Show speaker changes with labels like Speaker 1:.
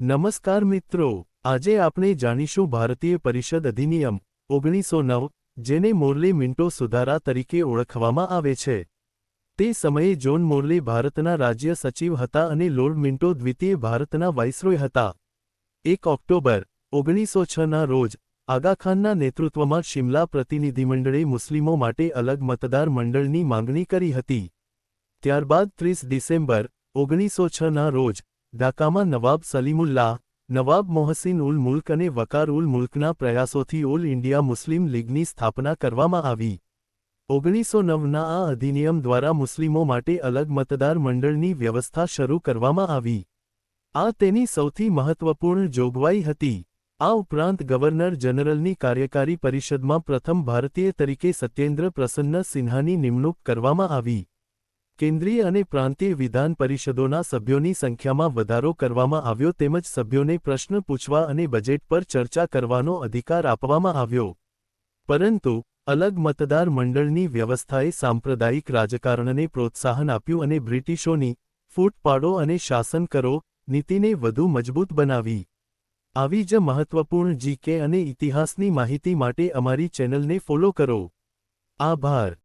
Speaker 1: નમસ્કાર મિત્રો, આજે આપણે જાણીશું ભારતીય પરિષદ અધિનિયમ 1909, જેને મોર્લે મિન્ટો સુધારા તરીકે ઓળખવામાં આવે છે. તે સમયે જોન મોર્લે ભારતના રાજ્ય સચિવ હતા અને લોર્ડ મિન્ટો દ્વિતીય ભારતના વાઇસરોય હતા. 1 ઓક્ટોબર 1906ના રોજ આગાખાનના નેતૃત્વમાં શિમલા પ્રતિનિધિમંડળે મુસ્લિમો માટે અલગ મતદાર મંડળની માંગણી કરી હતી. ત્યારબાદ 30 ડિસેમ્બર 1906ના રોજ ઢાકામાં નવાબ સલીમુલ્લાહ, નવાબ મોહસિન ઉલ મુલ્ક અને વકાર ઉલ મુલ્કના પ્રયાસોથી ઓલ ઇન્ડિયા મુસ્લિમ લીગની સ્થાપના કરવામાં આવી. 1909ના આ અધિનિયમ દ્વારા મુસ્લિમો માટે અલગ મતદાર મંડળની વ્યવસ્થા શરૂ કરવામાં આવી. આ તેની સૌથી મહત્વપૂર્ણ જોગવાઈ હતી. આ ઉપરાંત ગવર્નર જનરલની કાર્યકારી પરિષદમાં પ્રથમ ભારતીય તરીકે સત્યેન્દ્ર પ્રસન્ન સિન્હાની નિમણૂક કરવામાં આવી. કેન્દ્રીય અને પ્રાંતીય વિધાન પરિષદોના સભ્યોની સંખ્યામાં વધારો કરવામાં આવ્યો તેમજ સભ્યોને પ્રશ્ન પૂછવા અને બજેટ પર ચર્ચા કરવાનો અધિકાર આપવામાં આવ્યો. પરંતુ અલગ મતદાર મંડળની વ્યવસ્થાએ સાંપ્રદાયિક રાજકારણને પ્રોત્સાહન આપ્યું અને બ્રિટિશોની ફૂટ પાડો અને શાસન કરો નીતિને વધુ મજબૂત બનાવી. આવી જ મહત્વપૂર્ણ જીકે અને ઇતિહાસની માહિતી માટે અમારી ચેનલને ફોલો કરો. આભાર.